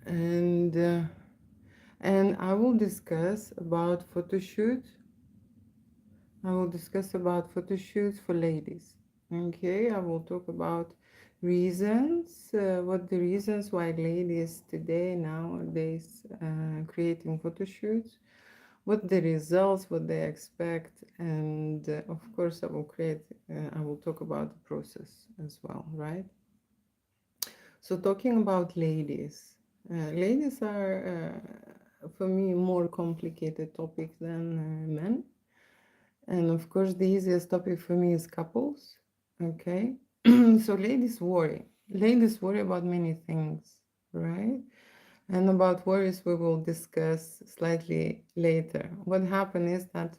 and uh, and I will discuss about photo shoot. I will discuss about photo shoots for ladies. Okay, I will talk about reasons, what the reasons why ladies today nowadays creating photo shoots, what the results, what they expect, and of course I will talk about the process as well, right? So talking about ladies, ladies are for me more complicated topic than men. And of course, the easiest topic for me is couples. Okay. So ladies worry. Ladies worry about many things, right? And about worries we will discuss slightly later. What happened is that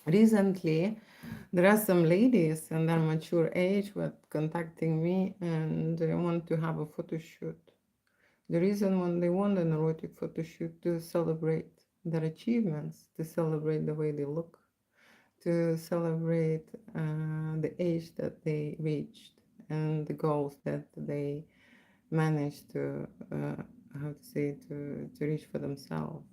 recently there are some ladies and their mature age were contacting me and they want to have a photo shoot. The reason when they want an erotic photo shoot to celebrate their achievements, to celebrate the way they look, to celebrate the age that they reached and the goals that they managed to how to say to reach for themselves,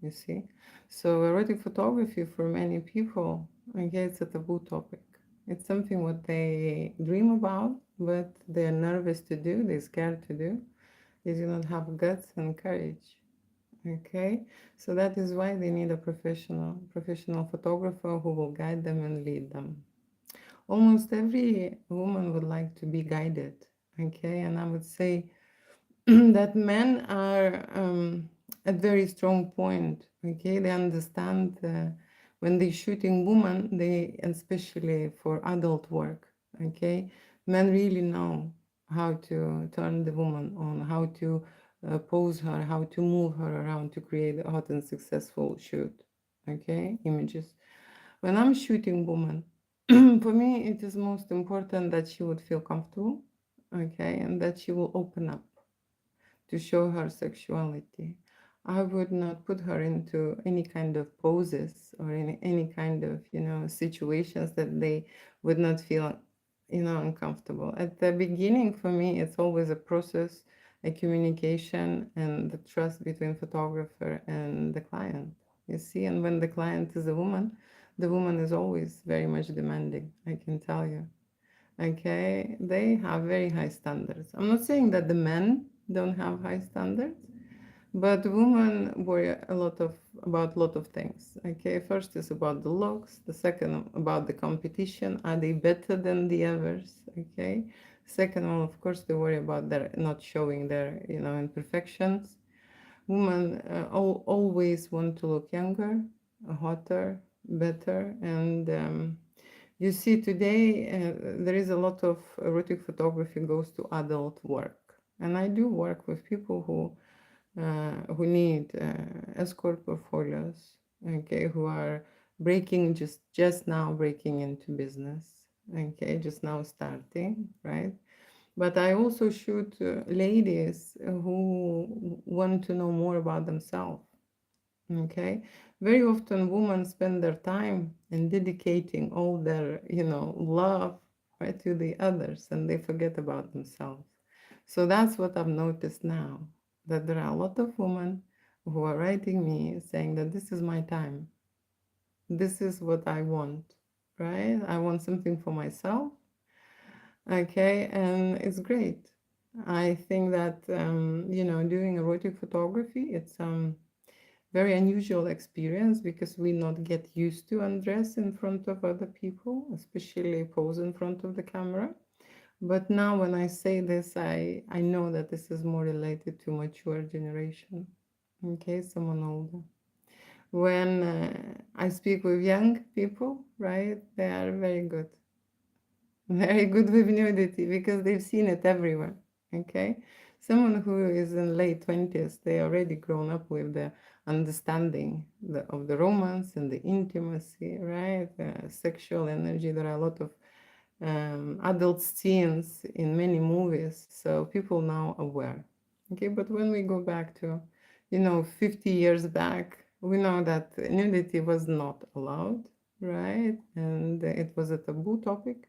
you see. So erotic photography for many people, okay, it's a taboo topic. It's something what they dream about but they're nervous to do, they're scared to do, they do not have guts and courage. Okay, so that is why they need a professional photographer who will guide them and lead them. Almost every woman would like to be guided. Okay, and I would say that men are at very strong point. Okay, they understand when they shooting women, they especially for adult work. Okay, men really know how to turn the woman on, how to pose her, how to move her around to create a hot and successful shoot. Okay, images. When I'm shooting woman, for me it is most important that she would feel comfortable. Okay, and that she will open up to show her sexuality. I would not put her into any kind of poses or in any kind of, situations that they would not feel, uncomfortable. At the beginning, for me, it's always a process, a communication, and the trust between photographer and the client. You see, and when the client is a woman, the woman is always very much demanding, I can tell you. Okay, they have very high standards. I'm not saying that the men don't have high standards, but women worry a lot of about a lot of things. Okay, first is about the looks. The second about the competition. Are they better than the others? Okay. Second one, of course, they worry about their not showing their imperfections. Women always want to look younger, hotter, better, and you see, today there is a lot of erotic photography goes to adult work, and I do work with people who need escort portfolios, okay, who are breaking just now breaking into business, okay, just now starting, right? But I also shoot ladies who want to know more about themselves. Okay. Very often women spend their time in dedicating all their, love, right, to the others and they forget about themselves. So that's what I've noticed now, that there are a lot of women who are writing me saying that this is my time. This is what I want, right? I want something for myself. Okay. And it's great. I think that, doing erotic photography, it's, very unusual experience because we not get used to undress in front of other people, especially pose in front of the camera. But now when I say this, I know that this is more related to mature generation. Okay, someone older. When I speak with young people, right, they are very good. Very good with nudity because they've seen it everywhere. Okay, someone who is in late 20s, they already grown up with the understanding of the romance and the intimacy, right? Sexual energy. There are a lot of adult scenes in many movies, so people now aware. Okay, but when we go back to, 50 years back, we know that nudity was not allowed, right? And it was a taboo topic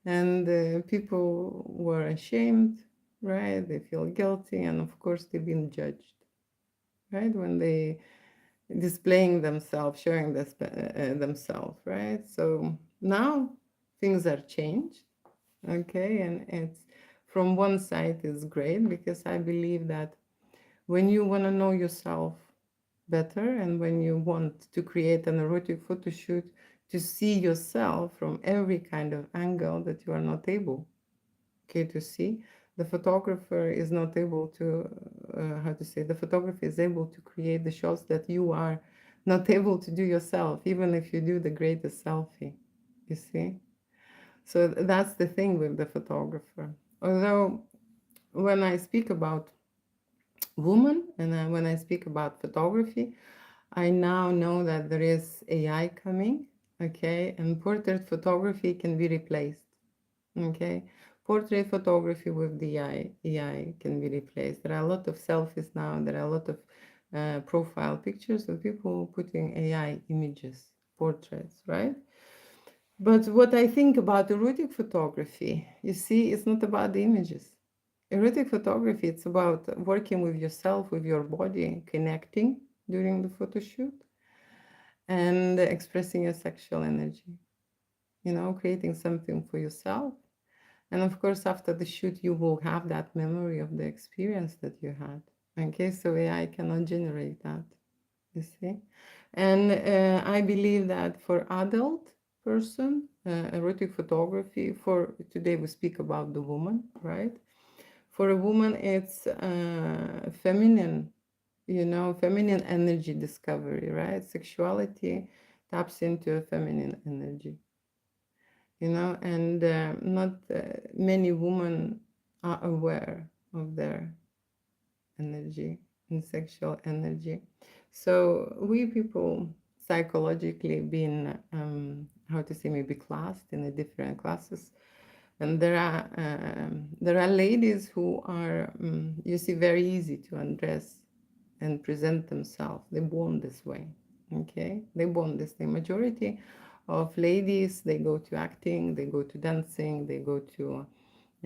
and people were ashamed. right? They feel guilty, and of course, they've been judged, right? When they displaying themselves, showing themselves, right? So now things are changed, okay? And it's from one side is great because I believe that when you want to know yourself better and when you want to create an erotic photo shoot to see yourself from every kind of angle that you are not able, okay, to see, the photographer is not able to, how to say, the photographer is able to create the shots that you are not able to do yourself, even if you do the greatest selfie, you see. So that's the thing with the photographer. Although when I speak about woman and when I speak about photography, I now know that there is AI coming, okay, and portrait photography can be replaced. Okay, portrait photography with the AI can be replaced. There are a lot of selfies now. There are a lot of profile pictures of people putting AI images, portraits, right? But what I think about erotic photography, you see, it's not about the images. Erotic photography, it's about working with yourself, with your body, connecting during the photo shoot, and expressing your sexual energy. You know, creating something for yourself. And of course, after the shoot, you will have that memory of the experience that you had. Okay, so AI cannot generate that, you see. And I believe that for adult person, erotic photography, for today we speak about the woman, right? For a woman, it's feminine, you know, feminine energy discovery, right? Sexuality taps into a feminine energy, you know, and not many women are aware of their energy and sexual energy. So we people psychologically been how to say, maybe classed in the different classes, and there are ladies who are you see, very easy to undress and present themselves. They're born this way, okay? They're born this way. Majority of ladies, they go to acting, they go to dancing, they go to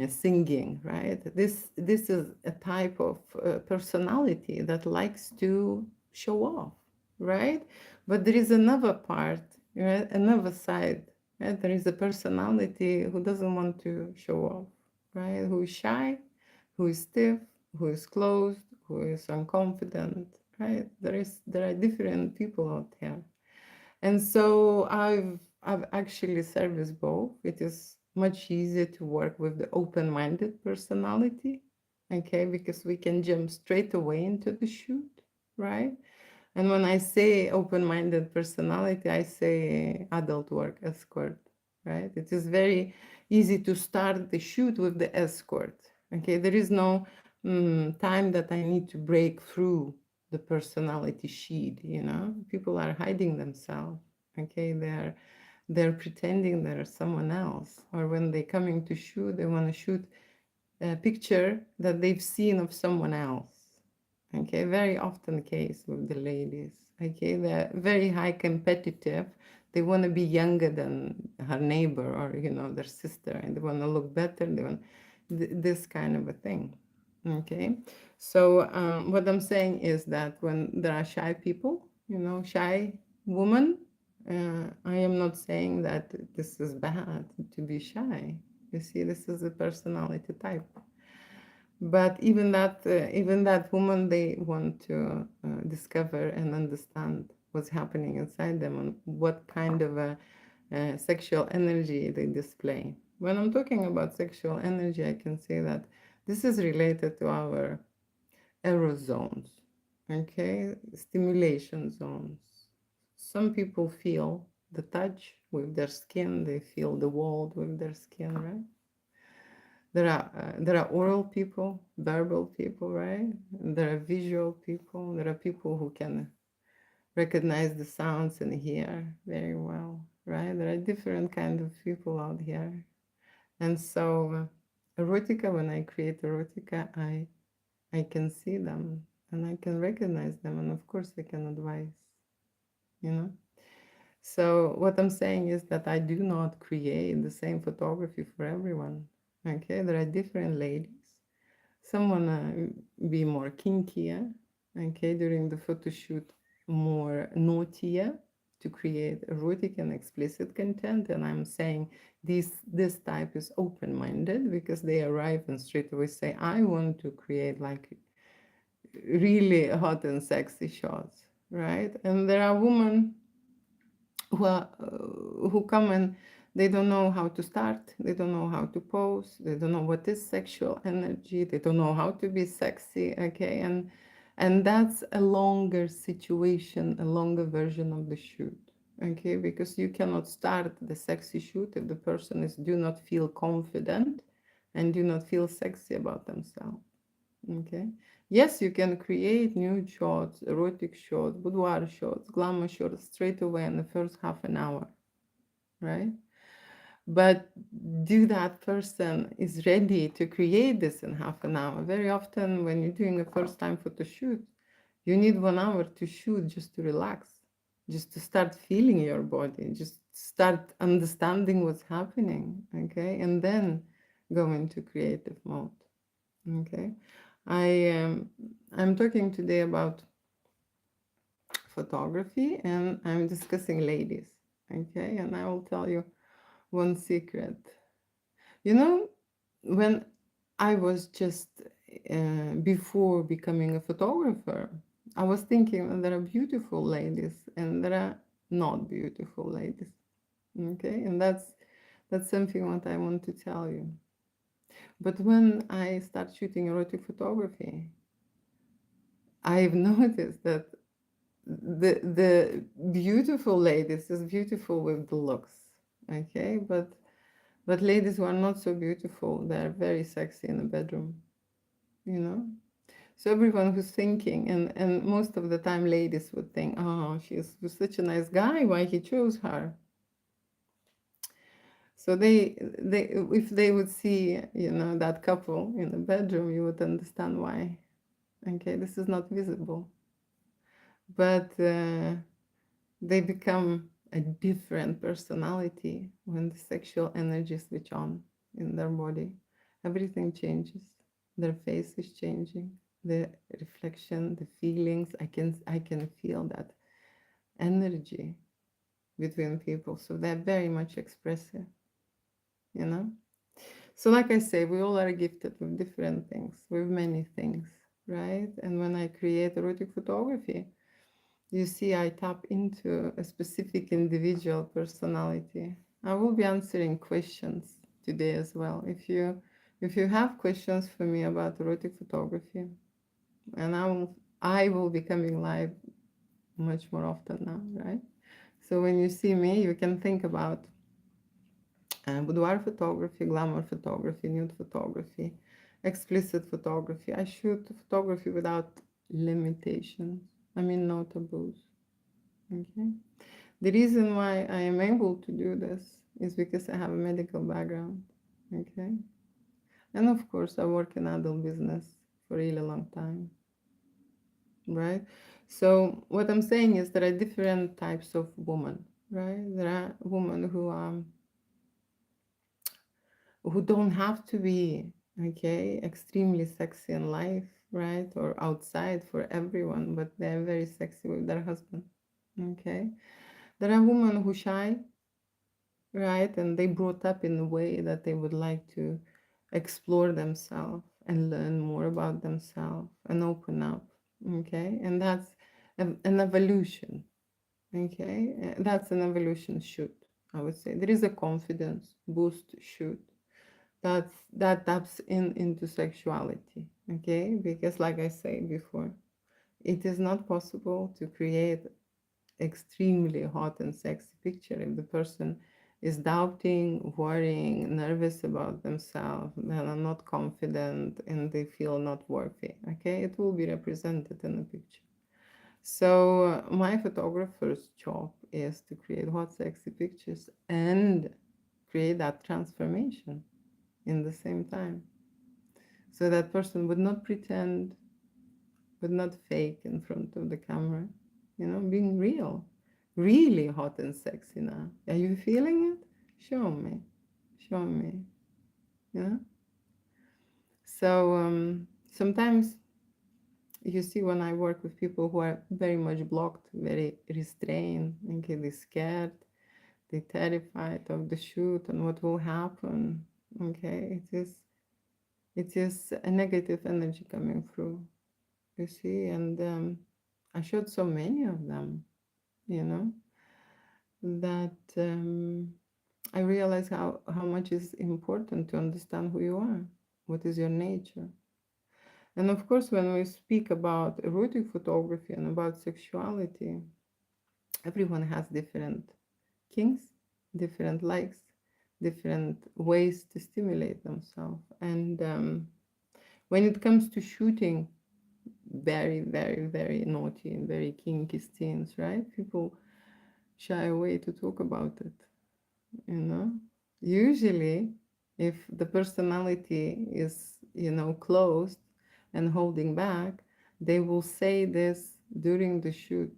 singing, right? This is a type of personality that likes to show off, right? But there is another part, right? Another side, right? There is a personality who doesn't want to show off, right? Who is shy, who is stiff, who is closed, who is unconfident, right? There are different people out there. And so I've actually serviced both. It is much easier to work with the open-minded personality, okay, because we can jump straight away into the shoot, right? And when I say open-minded personality, I say adult work escort, right? It is very easy to start the shoot with the escort. Okay, there is no time that I need to break through the personality sheet. You know, people are hiding themselves. Okay, they're pretending they're someone else, or when they coming to shoot, they want to shoot a picture that they've seen of someone else. Okay, very often case with the ladies. Okay, they're very high competitive. They want to be younger than her neighbor or their sister, and they want to look better. They want this kind of a thing. Okay, so what I'm saying is that when there are shy people, shy women, I am not saying that this is bad to be shy. You see, this is a personality type. But even that woman, they want to discover and understand what's happening inside them and what kind of a sexual energy they display. When I'm talking about sexual energy, I can say that this is related to our eros zones, okay, stimulation zones. Some people feel the touch with their skin; they feel the wall with their skin, right? There are oral people, verbal people, right? There are visual people. There are people who can recognize the sounds and hear very well, right? There are different kind of people out here, and so erotica. When I create erotica, I can see them and I can recognize them, and of course I can advise, you know. So what I'm saying is that I do not create the same photography for everyone. Okay, there are different ladies Some wanna be more kinkier, okay, during the photo shoot, more naughtier to create erotic and explicit content. And I'm saying this type is open-minded because they arrive and straight away say, I want to create like really hot and sexy shots, right? And there are women who come and they don't know how to start, they don't know how to pose, they don't know what is sexual energy, they don't know how to be sexy, okay? And that's a longer situation, a longer version of the shoot, okay? Because you cannot start the sexy shoot if the person is do not feel confident and do not feel sexy about themselves. Okay. Yes, you can create nude shots, erotic shots, boudoir shots, glamour shots straight away in the first half an hour, right? But do that person is ready to create this in half an hour? Very often, when you're doing a first time photo shoot, you need 1 hour to shoot just to relax, just to start feeling your body, just start understanding what's happening, okay? And then go into creative mode. Okay, I'm talking today about photography, and I'm discussing ladies. Okay, and I will tell you one secret. You know, when I was just before becoming a photographer, I was thinking that there are beautiful ladies and there are not beautiful ladies. Okay, and that's something what I want to tell you. But when I start shooting erotic photography, I've noticed that the beautiful ladies is beautiful with the looks, okay, but ladies who are not so beautiful, they're very sexy in the bedroom, you know. So everyone who's thinking, and most of the time ladies would think, oh, she's such a nice guy, why he chose her. So they if they would see, you know, that couple in the bedroom, you would understand why. Okay, this is not visible, but they become a different personality when the sexual energy switch on in their body. Everything changes. Their face is changing. The reflection, the feelings. I can feel that energy between people. So they're very much expressive, you know. So like I say, we all are gifted with different things, with many things, right? And when I create erotic photography, you see, I tap into a specific individual personality. I will be answering questions today as well. If you have questions for me about erotic photography, and I will be coming live much more often now, right? So when you see me, you can think about boudoir photography, glamour photography, nude photography, explicit photography. I shoot photography without limitations. I mean, no taboos. Okay. The reason why I am able to do this is because I have a medical background, okay? And of course, I work in adult business for a really long time, right? So what I'm saying is there are different types of women, right? There are women who don't have to be, okay, extremely sexy in life, right? Or outside for everyone, but they're very sexy with their husband, okay? There are women who shy, right? And they brought up in a way that they would like to explore themselves and learn more about themselves and open up, okay? And that's an evolution, okay? That's an evolution shoot, I would say. There is a confidence boost shoot that taps into sexuality, okay? Because like I said before, it is not possible to create extremely hot and sexy picture if the person is doubting, worrying, nervous about themselves, they are not confident, and they feel not worthy. Okay, it will be represented in the picture. So my photographer's job is to create hot, sexy pictures and create that transformation in the same time. So that person would not pretend, but not fake in front of the camera, being real, really hot and sexy now. Are you feeling it? Show me, show me, you know? So sometimes you see when I work with people who are very much blocked, very restrained, okay, they're scared, they're terrified of the shoot and what will happen. Okay, it is a negative energy coming through. You see, and I showed so many of them, you know, that I realize how much is important to understand who you are, what is your nature. And of course, when we speak about erotic photography and about sexuality, everyone has different kinks, different likes, different ways to stimulate themselves. And when it comes to shooting very, very, very naughty and very kinky scenes, right? People shy away to talk about it, you know? Usually, if the personality is, closed and holding back, they will say this during the shoot.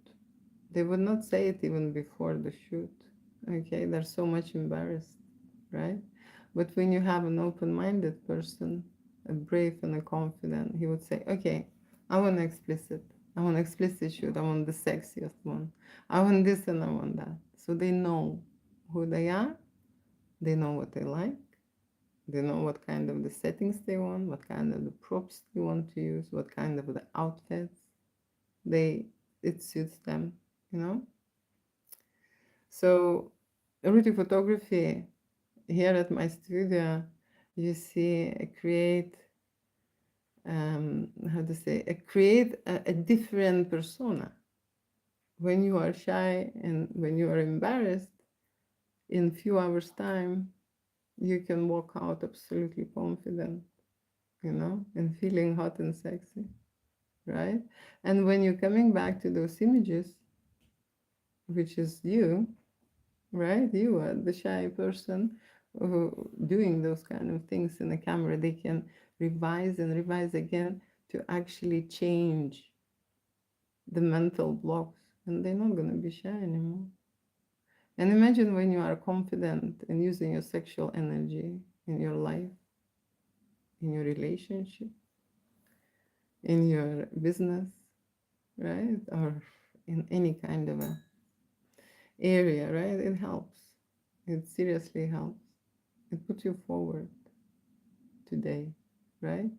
They would not say it even before the shoot. Okay, they're so much embarrassed, right? But when you have an open-minded person, a brave and a confident, he would say, okay, I want explicit. I want explicit shoot. I want the sexiest one. I want this and I want that. So they know who they are. They know what they like. They know what kind of the settings they want, what kind of the props they want to use, what kind of the outfits they it suits them, you know. So erotic photography here at my studio, you see, create how to say, create a different persona. When you are shy and when you are embarrassed, in few hours time, you can walk out absolutely confident, and feeling hot and sexy, right? And when you're coming back to those images, which is you, right? You are the shy person who doing those kind of things in the camera. They can revise and revise again to actually change the mental blocks, and they're not going to be shy anymore. And imagine when you are confident in using your sexual energy in your life, in your relationship, in your business, right? Or in any kind of a area, right? It helps. It seriously helps. It puts you forward today, right?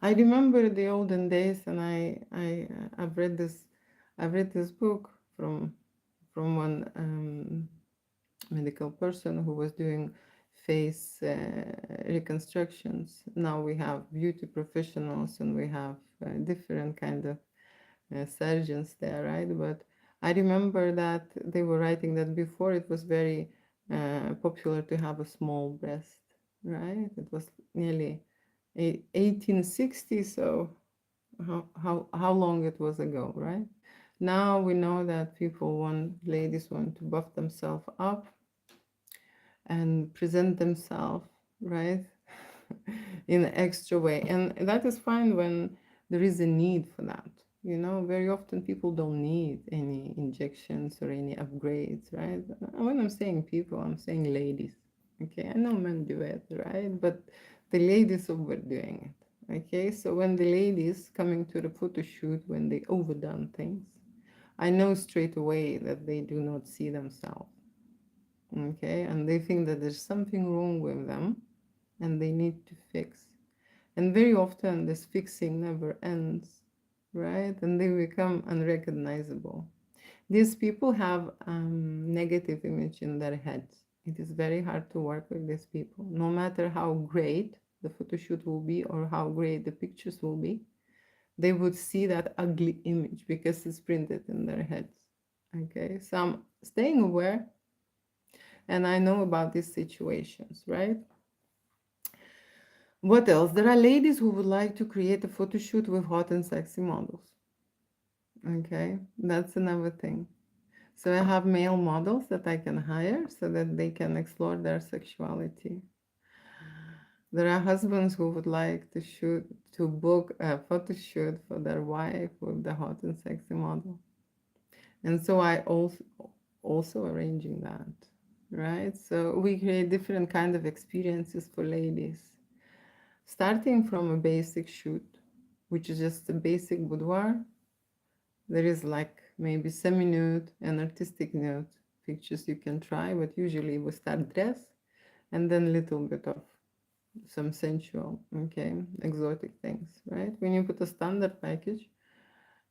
I remember the olden days, and I've read this book from one medical person who was doing face reconstructions. Now we have beauty professionals, and we have different kind of surgeons there, right? But I remember that they were writing that before it was very popular to have a small breast, right? It was nearly 1860, so how long it was ago, right? Now we know that ladies want to buff themselves up and present themselves, right, in an extra way. And that is fine when there is a need for that. Very often people don't need any injections or any upgrades, right? When I'm saying people, I'm saying ladies. Okay, I know men do it, right? But the ladies overdoing it. Okay, so when the ladies coming to the photo shoot, when they overdone things, I know straight away that they do not see themselves. Okay, and they think that there's something wrong with them and they need to fix. And very often this fixing never ends, right? And they become unrecognizable. These people have negative image in their heads. It is very hard to work with these people. No matter how great the photo shoot will be or how great the pictures will be, they would see that ugly image because it's printed in their heads. Okay, so I'm staying aware and I know about these situations, right? What else? There are ladies who would like to create a photo shoot with hot and sexy models. Okay, that's another thing. So I have male models that I can hire so that they can explore their sexuality. There are husbands who would like to book a photo shoot for their wife with the hot and sexy model. And so I also arranging that, right? So we create different kind of experiences for ladies. Starting from a basic shoot, which is just a basic boudoir. There is like maybe semi-nude and artistic nude pictures you can try, but usually we start dress and then little bit of some sensual, okay, exotic things, right? When you put a standard package,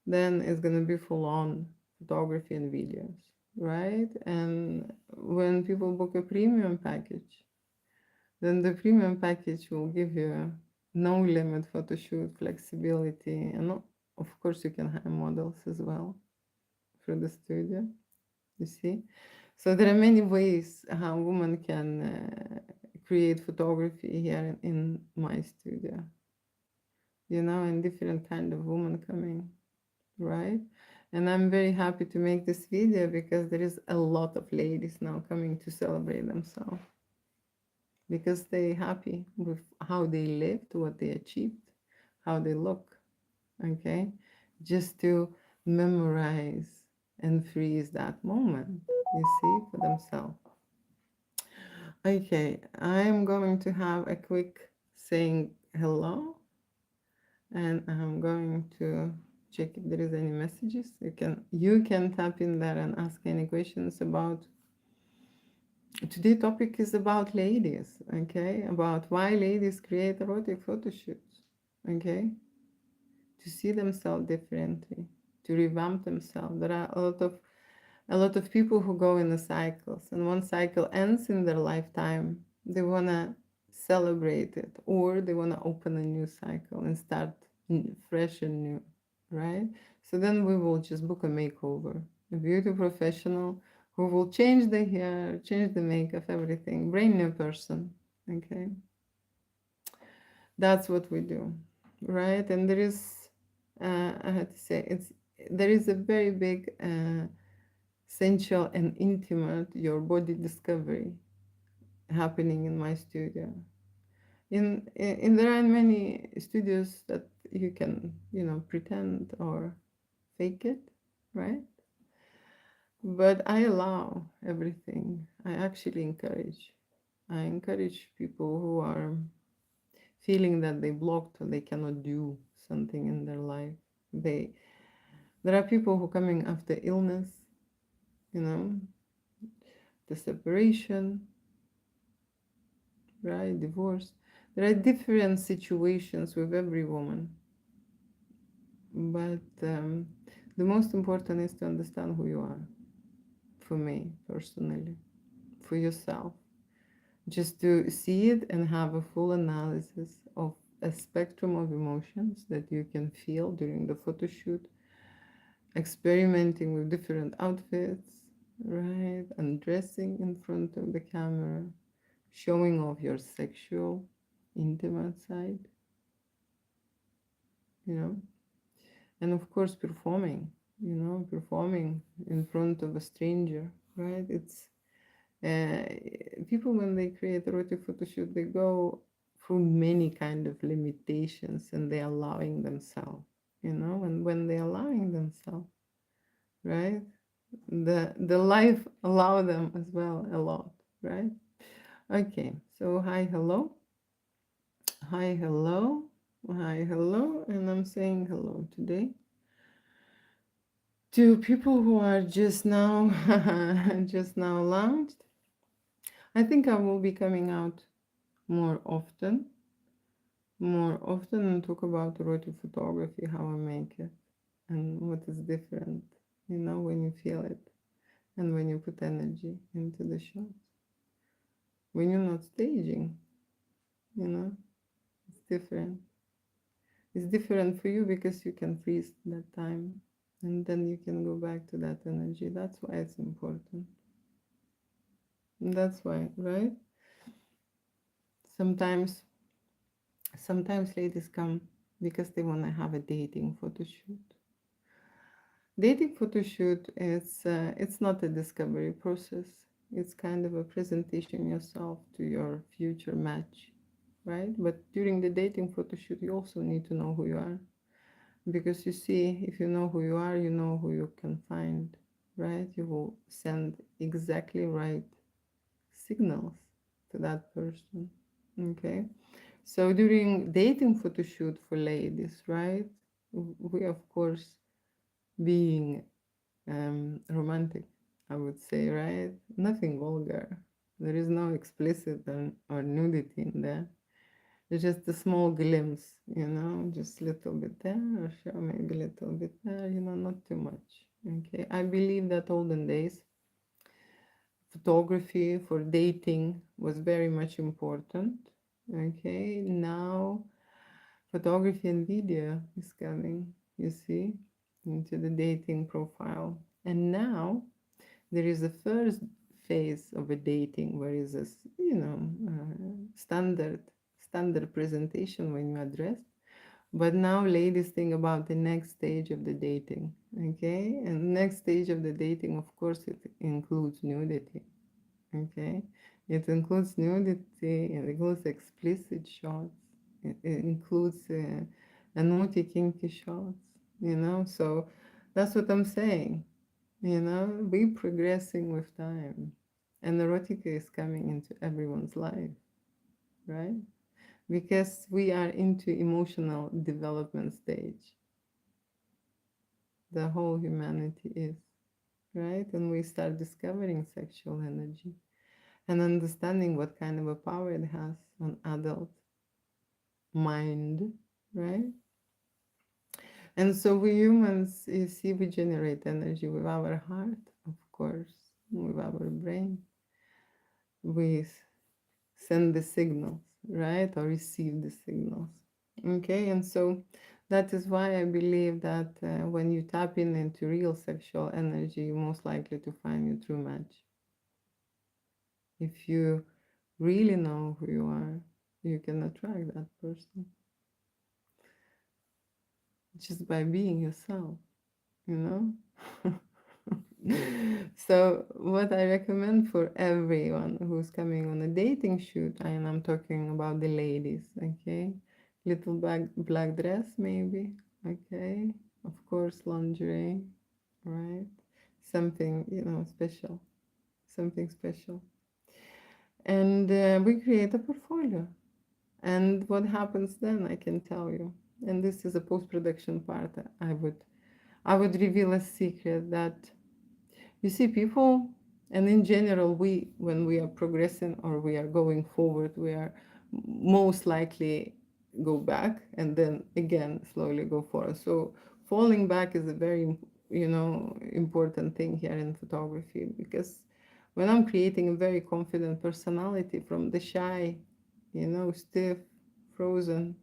then it's gonna be full on photography and videos, right? And when people book a premium package, then the premium package will give you no limit photo shoot, flexibility, and of course you can hire models as well through the studio, you see. So there are many ways how women can create photography here in my studio, you know, and different kind of women coming, right? And I'm very happy to make this video because there is a lot of ladies now coming to celebrate themselves because they happy with how they lived, what they achieved, how they look, okay? Just to memorize and freeze that moment, you see, for themselves. Okay, I'm going to have a quick saying hello, and I'm going to check if there is any messages. You can tap in there and ask any questions about. Today's topic is about ladies, okay? About why ladies create erotic photo shoots, okay? To see themselves differently, to revamp themselves. There are a lot of people who go in the cycles, and one cycle ends in their lifetime. They wanna celebrate it, or they wanna open a new cycle and start fresh and new, right? So then we will just book a makeover, a beauty professional who will change the hair, change the makeup, everything, brand new person. Okay, that's what we do, right? And there is, I had to say, there is a very big sensual and intimate your body discovery happening in my studio. In there are many studios that you can pretend or fake it, right? But I allow everything. I encourage people who are feeling that they blocked or they cannot do something in their life. They There are people who coming after illness, you know, the separation, right? Divorce. There are different situations with every woman, but the most important is to understand who you are. For me personally, for yourself, just to see it and have a full analysis of a spectrum of emotions that you can feel during the photo shoot, experimenting with different outfits, right? Undressing in front of the camera, showing off your sexual, intimate side, you know, and of course, performing in front of a stranger, right? It's people when they create erotic photo shoot, they go through many kind of limitations, and they're allowing themselves, and when they're allowing themselves, right? The life allow them as well a lot, right? Okay, so hi, hello, hi, hello, hi, hello, and I'm saying hello today to people who are just now just now launched. I think I will be coming out more often, and talk about erotic photography, how I make it, and what is different, when you feel it and when you put energy into the shots. When you're not staging, you know, it's different. It's different for you because you can freeze that time and then you can go back to that energy. That's why it's important. And that's why, right? Sometimes ladies come because they want to have a dating photo shoot. Dating photo shoot is it's not a discovery process. It's kind of a presentation yourself to your future match, right? But during the dating photo shoot, you also need to know who you are, because you see, if you know who you are, you know who you can find, right? You will send exactly right signals to that person. Okay, So during dating photo shoot for ladies, right? We of course being romantic, I would say, right? Nothing vulgar. There is no explicit or nudity in there. It's just a small glimpse, just a little bit there, or sure, maybe a little bit there, not too much. Okay, I believe that olden days photography for dating was very much important. Okay, now photography and video is coming, you see, into the dating profile. And now there is a first phase of a dating where is a standard presentation when you address. But now ladies think about the next stage of the dating. Okay, and next stage of the dating, of course, it includes nudity. Okay, it includes nudity, it includes explicit shots, it includes a naughty kinky shots, so that's what I'm saying. We progressing with time, and erotica is coming into everyone's life, right? Because we are into emotional development stage. The whole humanity is, right? And we start discovering sexual energy and understanding what kind of a power it has on adult mind, right? And so we humans, you see, we generate energy with our heart, of course, with our brain. We send the signals, right? Or receive the signals. Okay, and so that is why I believe that when you tap into real sexual energy, you're most likely to find your true match. If you really know who you are, you can attract that person just by being yourself, you know? So, what I recommend for everyone who's coming on a dating shoot, and I'm talking about the ladies, okay? Little black dress, maybe, okay? Of course, lingerie, right? Something, special, something special. And we create a portfolio. And what happens then, I can tell you. And this is a post-production part. I would reveal a secret that you see people, and in general, when we are progressing or we are going forward, we are most likely go back and then again slowly go forward. So falling back is a very, important thing here in photography, because when I'm creating a very confident personality from the shy, stiff, frozen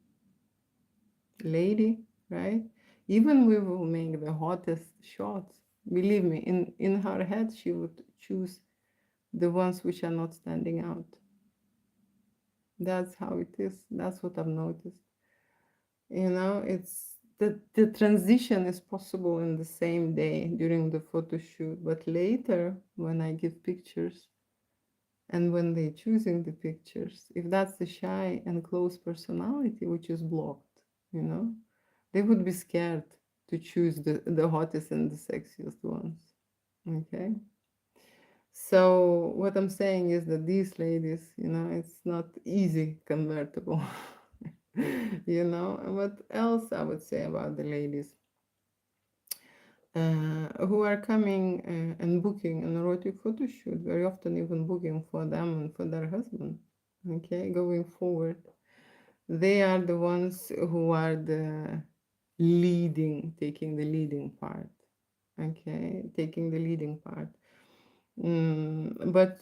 lady, right? Even we will make the hottest shots. Believe me, in her head, she would choose the ones which are not standing out. That's how it is. That's what I've noticed. It's the transition is possible in the same day during the photo shoot, but later when I give pictures and when they're choosing the pictures, if that's the shy and close personality which is blocked, they would be scared to choose the hottest and the sexiest ones. Okay. So what I'm saying is that these ladies, it's not easy convertible. What else I would say about the ladies who are coming and booking an erotic photo shoot, very often even booking for them and for their husband. Okay, going forward, they are the ones who are taking the leading part. Okay, taking the leading part. But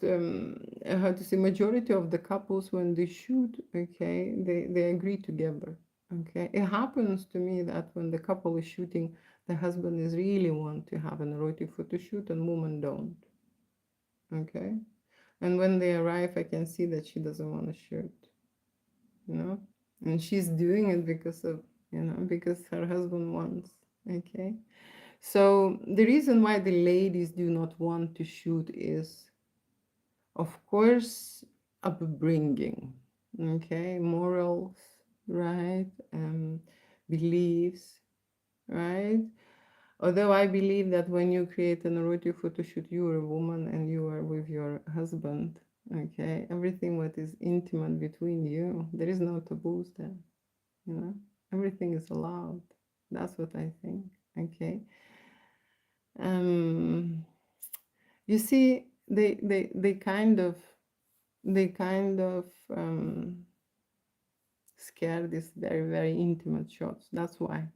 how to say, majority of the couples when they shoot, okay, they agree together. Okay, it happens to me that when the couple is shooting, the husband is really want to have an erotic photo shoot and women don't. Okay, and when they arrive, I can see that she doesn't want to shoot. And she's doing it because her husband wants. Okay, so the reason why the ladies do not want to shoot is, of course, upbringing, okay, morals, right, beliefs, right. Although I believe that when you create an erotic photo shoot, you are a woman and you are with your husband, Okay, everything what is intimate between you, there is no taboos there, you know, everything is allowed. That's what I think. Okay. um you see, they kind of scare these very, very intimate shots. That's why.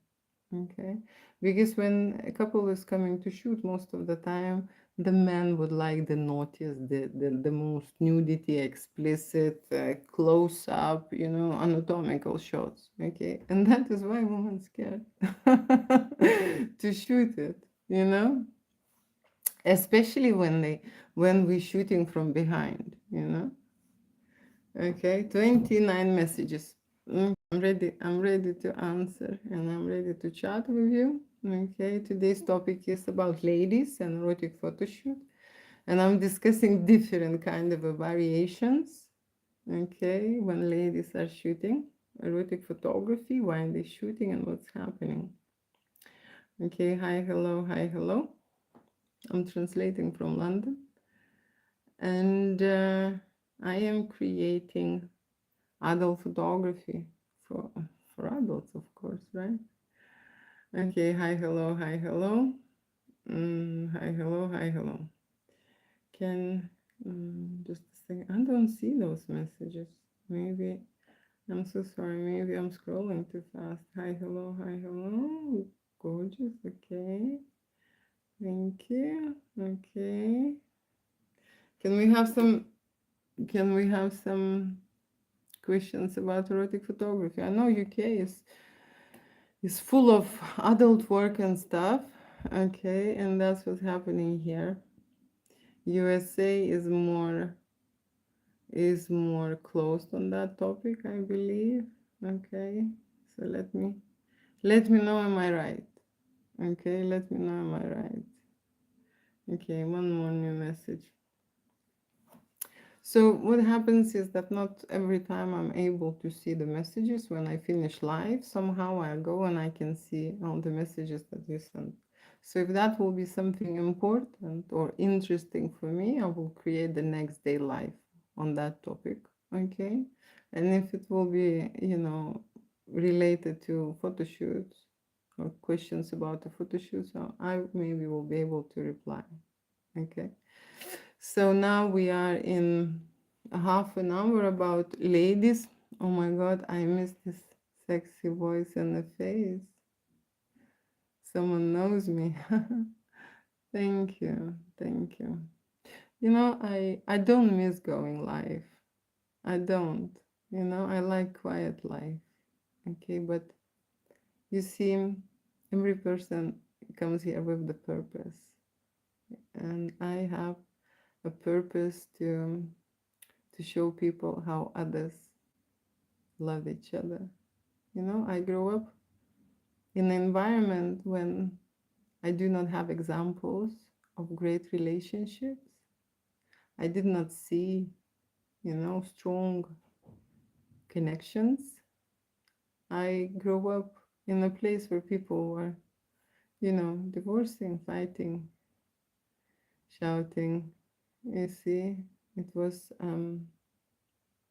Okay. Because when a couple is coming to shoot, most of the time, the man would like the naughtiest, the most nudity, explicit, close up, anatomical shots. Okay. And that is why women scared to shoot it, you know? Especially when we shooting from behind, you know? Okay, 29 messages. I'm ready to answer, and I'm ready to chat with you. Okay, today's topic is about ladies and erotic photo shoot, and I'm discussing different kind of variations. Okay, when ladies are shooting erotic photography, why they shooting and what's happening. Okay, hi, hello, hi, hello. I'm translating from London, and I am creating adult photography for for adults, of course, right? Okay, hi, hello, hi, hello. Hi, hello, hi, hello. Can just a second. I don't see those messages. Maybe I'm so sorry. Maybe I'm scrolling too fast. Hi, hello, hi, hello. Gorgeous. Okay. Thank you. Okay. Can we have some? Can we have some questions about erotic photography? I know UK is full of adult work and stuff. Okay, and that's what's happening here. USA is more closed on that topic, I believe. Okay, so let me know, am I right? Okay, let me know, am I right? Okay, one more new message. So what happens is that not every time I'm able to see the messages when I finish live. Somehow I go and I can see all the messages that you sent. So if that will be something important or interesting for me, I will create the next day live on that topic. Okay. And if it will be, related to photo shoots or questions about the photo shoot, so I maybe will be able to reply. Okay. So now we are in a half an hour about ladies. Oh my God, I miss this sexy voice and the face. Someone knows me. Thank you. Thank you. I don't miss going live. I don't. I like quiet life. Okay, but you see, every person comes here with the purpose. And I have a purpose to show people how others love each other. I grew up in an environment when I do not have examples of great relationships. I did not see, strong connections. I grew up in a place where people were, divorcing, fighting, shouting. You see, it was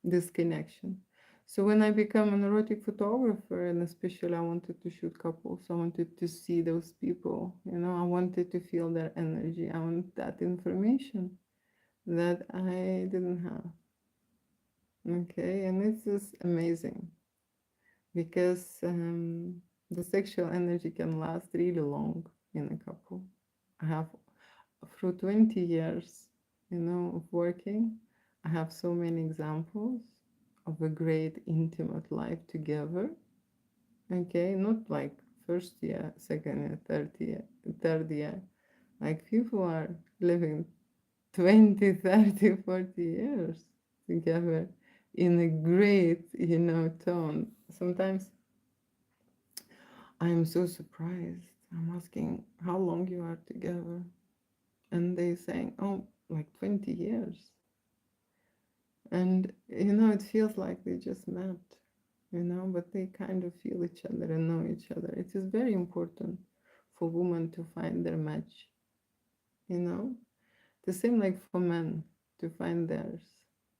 disconnection. So when I became an erotic photographer, and especially I wanted to shoot couples, I wanted to see those people, I wanted to feel their energy. I want that information that I didn't have. Okay, and it's just amazing because the sexual energy can last really long in a couple. I have, through 20 years, of working, I have so many examples of a great intimate life together. Okay, not like first year, second year, third year. Like people are living 20, 30, 40 years together in a great, tone. Sometimes I'm so surprised. I'm asking how long you are together. And they saying, oh, like 20 years. And, it feels like they just met, but they kind of feel each other and know each other. It is very important for women to find their match, you know? The same like for men to find theirs.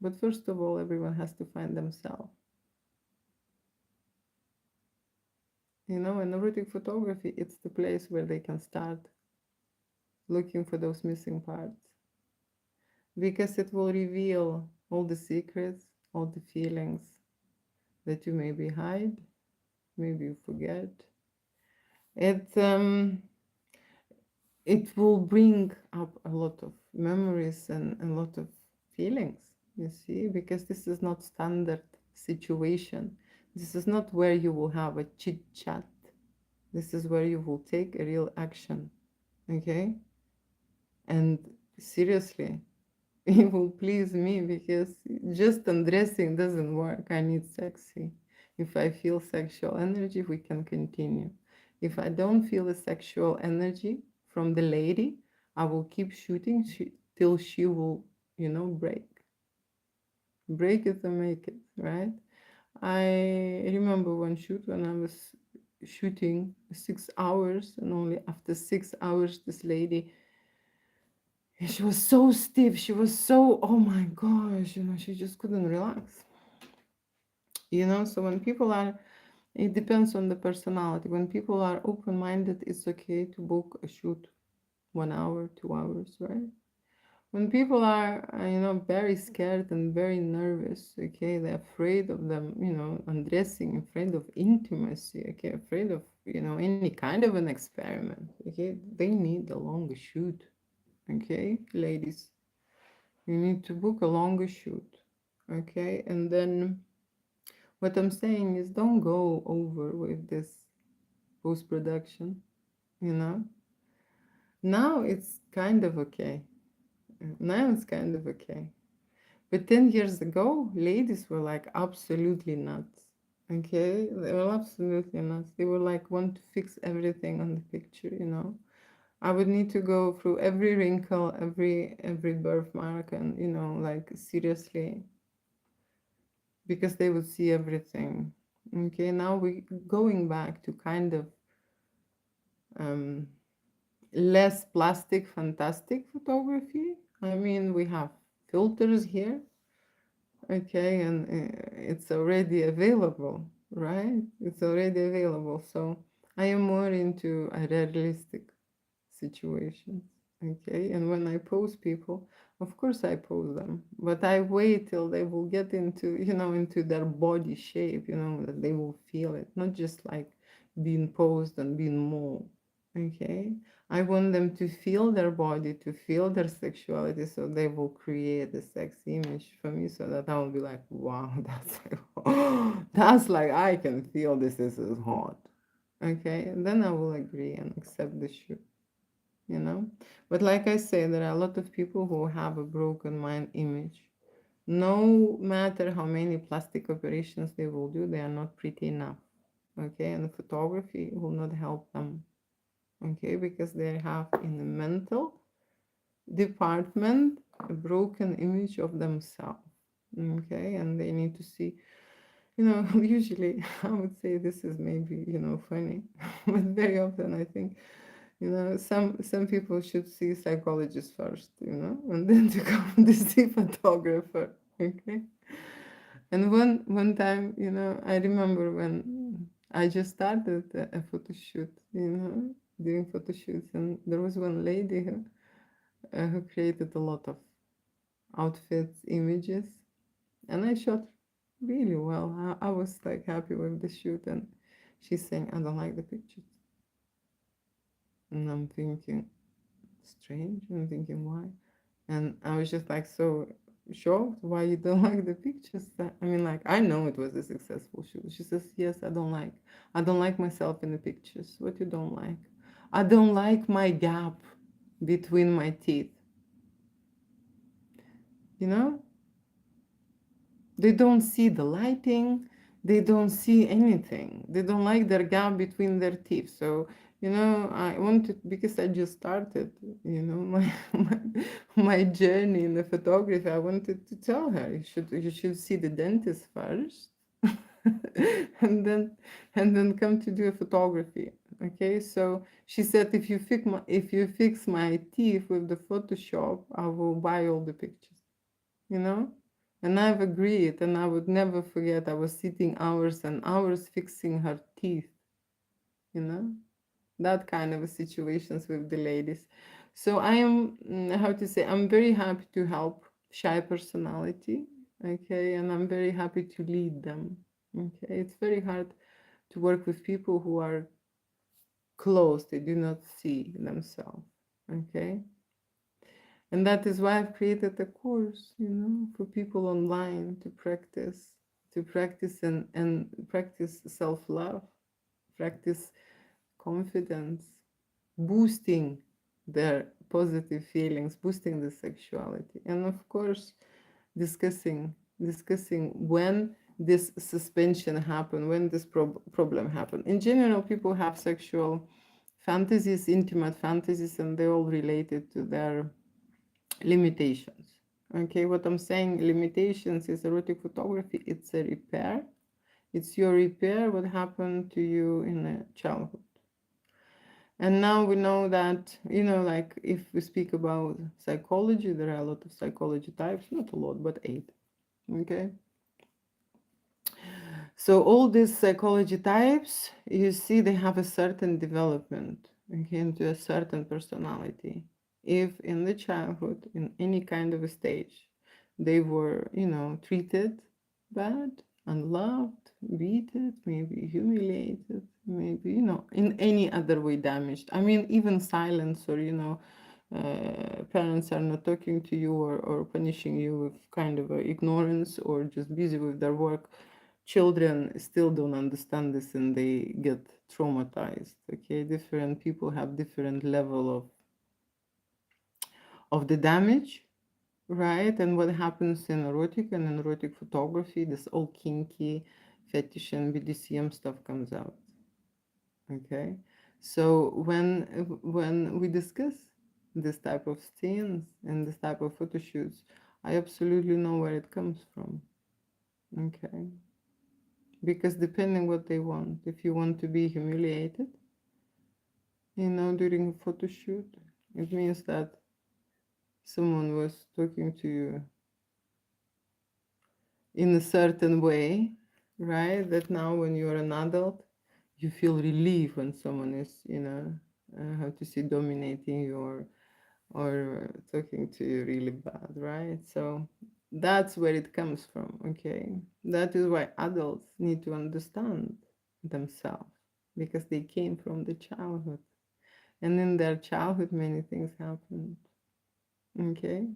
But first of all, everyone has to find themselves. You know, in erotic photography, it's the place where they can start looking for those missing parts, because it will reveal all the secrets, all the feelings that you maybe hide, maybe you forget. It it will bring up a lot of memories and a lot of feelings, you see, because this is not standard situation. This is not where you will have a chit chat. This is where you will take a real action, okay? And seriously, it will please me, because just undressing doesn't work. I need sexy. If I feel sexual energy, we can continue. If I don't feel the sexual energy from the lady, I will keep shooting till she will, break. Break it and make it, right? I remember one shoot when I was shooting 6 hours, and only after 6 hours, this lady, she was so stiff. She was so, oh my gosh, she just couldn't relax. So when people are, it depends on the personality. When people are open minded, it's okay to book a shoot 1 hour, 2 hours, right? When people are, very scared and very nervous, okay, they're afraid of them, undressing, afraid of intimacy, okay, afraid of, any kind of an experiment, okay, they need a longer shoot, okay, ladies. You need to book a longer shoot, okay? And then what I'm saying is, don't go over with this post production, you know? Now it's kind of okay. Now it's kind of okay. But 10 years ago, ladies were like absolutely nuts. Okay? They were absolutely nuts. They were like, want to fix everything on the picture. I would need to go through every wrinkle, every birthmark, and like seriously, because they would see everything. Okay, now we going back to kind of um, less plastic, fantastic photography. I mean, we have filters here, okay, and it's already available, right? It's already available. So I am more into a realistic situations, okay? And when I pose people, of course I pose them, but I wait till they will get into their body shape, that they will feel it, not just like being posed and being molded, okay? I want them to feel their body, to feel their sexuality, so they will create a sexy image for me, so that I will be like, wow, that's like, that's like, I can feel this is hot, okay? And then I will agree and accept the shoot. But like I say, there are a lot of people who have a broken mind image. No matter how many plastic operations they will do, they are not pretty enough, okay? And photography will not help them, okay? Because they have in the mental department a broken image of themselves, okay? And they need to see, usually I would say this is maybe, funny, but very often I think, some people should see psychologist first, and then to come to see photographer. Okay. And one time, I remember when I just started a photo shoot, doing photo shoots, and there was one lady who created a lot of outfits, images, and I shot really well. I was like happy with the shoot, and she's saying, I don't like the pictures. And I'm thinking, strange. I'm thinking, why? And I was just like so shocked. Why you don't like the pictures? I mean, like, I know it was a successful shoot. She says, yes, I don't like myself in the pictures. What you don't like? I don't like my gap between my teeth. You know, they don't see the lighting. They don't see anything. They don't like their gap between their teeth. So, I wanted, because I just started, my journey in the photography. I wanted to tell her, you should see the dentist first, and then come to do a photography. Okay, so she said, if you fix my teeth with the Photoshop, I will buy all the pictures. You know, And I've agreed, and I would never forget. I was sitting hours and hours fixing her teeth, you know, that kind of situations with the ladies. So I am, how to say, I'm very happy to help shy personality, okay, and I'm very happy to lead them, okay. It's very hard to work with people who are closed, they do not see themselves, okay. And that is why I've created a course, for people online to practice and practice self-love, practice confidence, boosting their positive feelings, boosting the sexuality. And of course, discussing when this suspension happened, when this problem happened. In general, people have sexual fantasies, intimate fantasies, and they're all related to their limitations. Okay, what I'm saying, limitations is erotic photography. It's a repair. It's your repair what happened to you in a childhood. And now we know that, like if we speak about psychology, there are a lot of psychology types, not a lot, but 8. Okay. So all these psychology types, you see, they have a certain development, okay, into a certain personality. If in the childhood, in any kind of a stage, they were, treated bad, unloved, beaten, maybe humiliated, maybe, in any other way damaged. I mean, even silence or, parents are not talking to you or punishing you with kind of ignorance or just busy with their work. Children still don't understand this and they get traumatized. Okay, different people have different level of the damage, right? And what happens in erotic and in erotic photography, this all kinky fetish and BDSM stuff comes out. Okay, so when we discuss this type of scenes and this type of photo shoots, I absolutely know where it comes from. Okay, because depending what they want, if you want to be humiliated, during a photo shoot, it means that someone was talking to you in a certain way, right? That now when you're an adult, you feel relief when someone is, how to say, dominating you or talking to you really bad, right? So that's where it comes from, okay? That is why adults need to understand themselves because they came from the childhood. And in their childhood, many things happened, okay?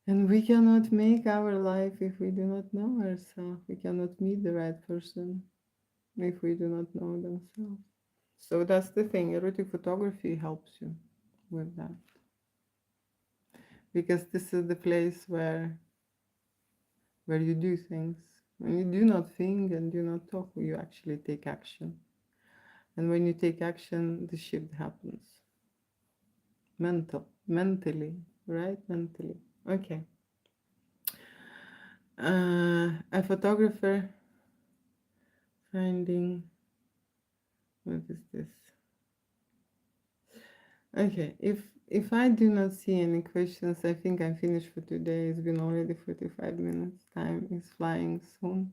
And we cannot make our life if we do not know ourselves. We cannot meet the right person if we do not know themselves. So that's the thing. Erotic photography helps you with that. Because this is the place where you do things. When you do not think and do not talk, you actually take action. And when you take action, the shift happens. Mentally, right? Mentally. Okay. A photographer finding, what is this? Okay, if I do not see any questions, I think I'm finished for today. It's been already 45 minutes. Time is flying soon.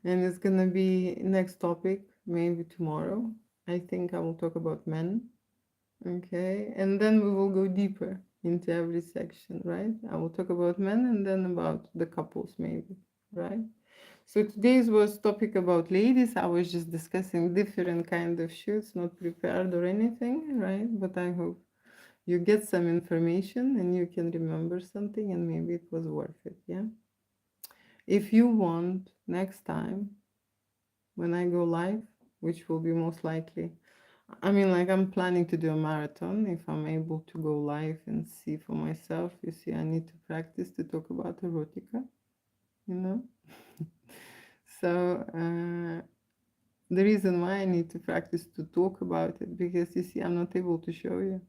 And it's gonna be next topic, maybe tomorrow. I think I will talk about men. Okay, and then we will go deeper into every section, right? I will talk about men and then about the couples, maybe, right? So today's was topic about ladies. I was just discussing different kind of shoots, not prepared or anything, right? But I hope you get some information and you can remember something and maybe it was worth it, yeah? If you want next time when I go live, which will be most likely, I mean, like I'm planning to do a marathon if I'm able to go live and see for myself. You see, I need to practice to talk about erotica, you know? So, the reason why I need to practice to talk about it, because you see, I'm not able to show you.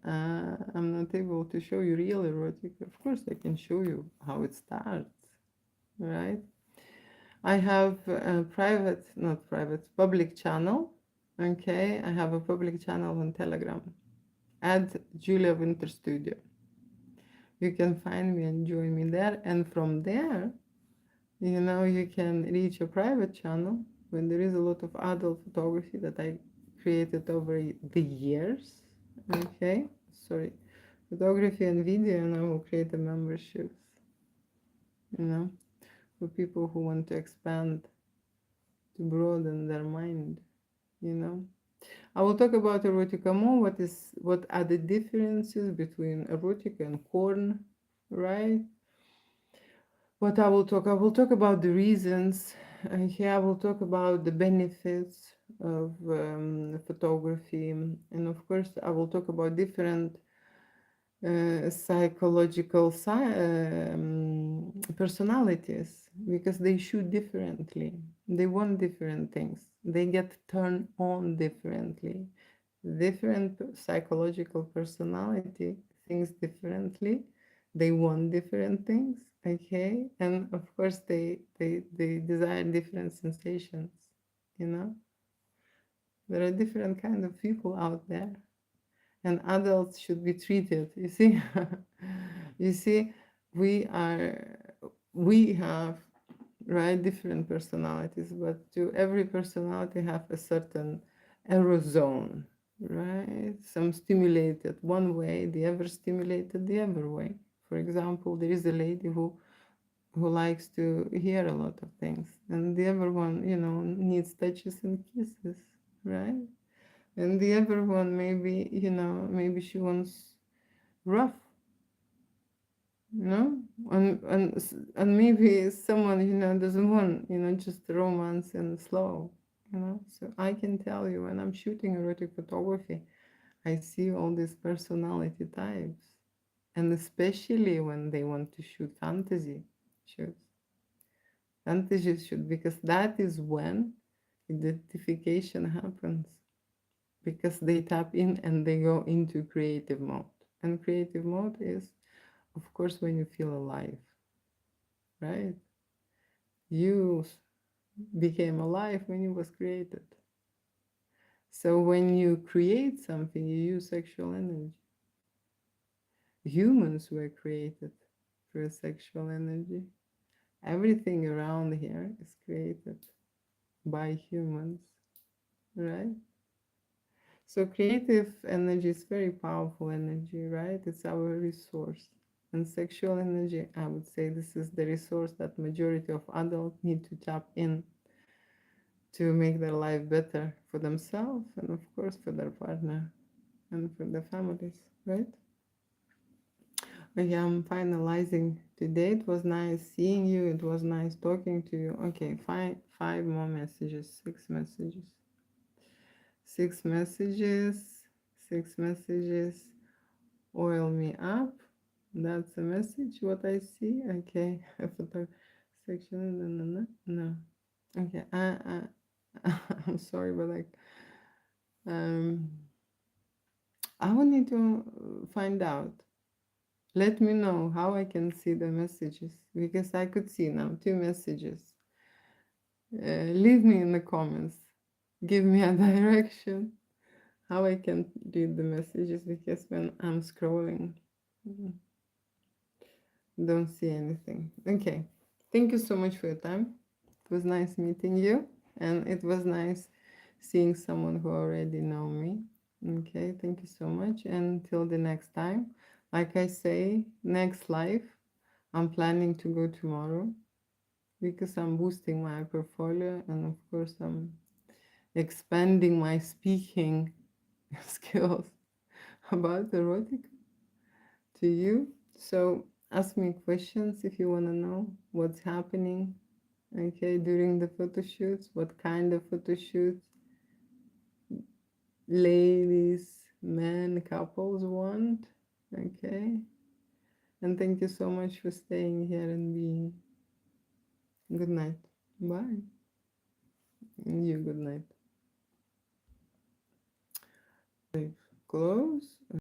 I'm not able to show you real erotica. Of course, I can show you how it starts, right? I have a private, not private, public channel. Okay, I have a public channel on Telegram. Add Julia Winter Studio. You can find me and join me there. And from there, you can reach a private channel when there is a lot of adult photography that I created over the years. Okay, sorry, photography and video, and I will create a memberships, you know, for people who want to expand, to broaden their mind, you know. I will talk about erotica more. What are the differences between erotica and porn, right? What I will talk about the reasons. Here I will talk about the benefits of photography, and of course I will talk about different psychological personalities, because they shoot differently. They want different things. They get turned on differently. Different psychological personality thinks differently. They want different things. Okay, and of course they desire different sensations. You know, there are different kind of people out there, and adults should be treated, you see. You see, we are we have, right, different personalities, but to every personality have a certain error zone, right? Some stimulated one way, the other stimulated the other way. For example, there is a lady who likes to hear a lot of things, and the other one, needs touches and kisses, right? And the other one, maybe she wants rough, and maybe someone, doesn't want, just romance and slow, So I can tell you, when I'm shooting erotic photography, I see all these personality types, and especially when they want to shoot shoots, fantasy shoot, because that is when identification happens, because they tap in and they go into creative mode. And creative mode is, of course, when you feel alive, right? You became alive when you was created. So when you create something, you use sexual energy. Humans were created through sexual energy. Everything around here is created by humans, right? So creative energy is very powerful energy, right? It's our resource. And sexual energy, I would say this is the resource that majority of adults need to tap in to make their life better for themselves and of course for their partner and for their families, right? Okay, I'm finalizing today. It was nice seeing you. It was nice talking to you. Okay, five more messages, six messages. Six messages, six messages. Oil me up. That's a message. What I see. Okay. Photo section. No, no, no. No. Okay. I'm sorry, but um, I will need to find out. Let me know how I can see the messages, because I could see now two messages. Leave me in the comments. Give me a direction how I can read the messages, because when I'm scrolling, don't see anything. Okay. Thank you so much for your time. It was nice meeting you, and it was nice seeing someone who already know me. Okay, thank you so much. And till the next time, like I say, next live, I'm planning to go tomorrow, because I'm boosting my portfolio, and of course I'm expanding my speaking skills about erotica to you. So ask me questions if you want to know what's happening, okay, during the photo shoots, what kind of photo shoots ladies, men, couples want, okay. And thank you so much for staying here and being. Good night. Bye. And you, good night. Close.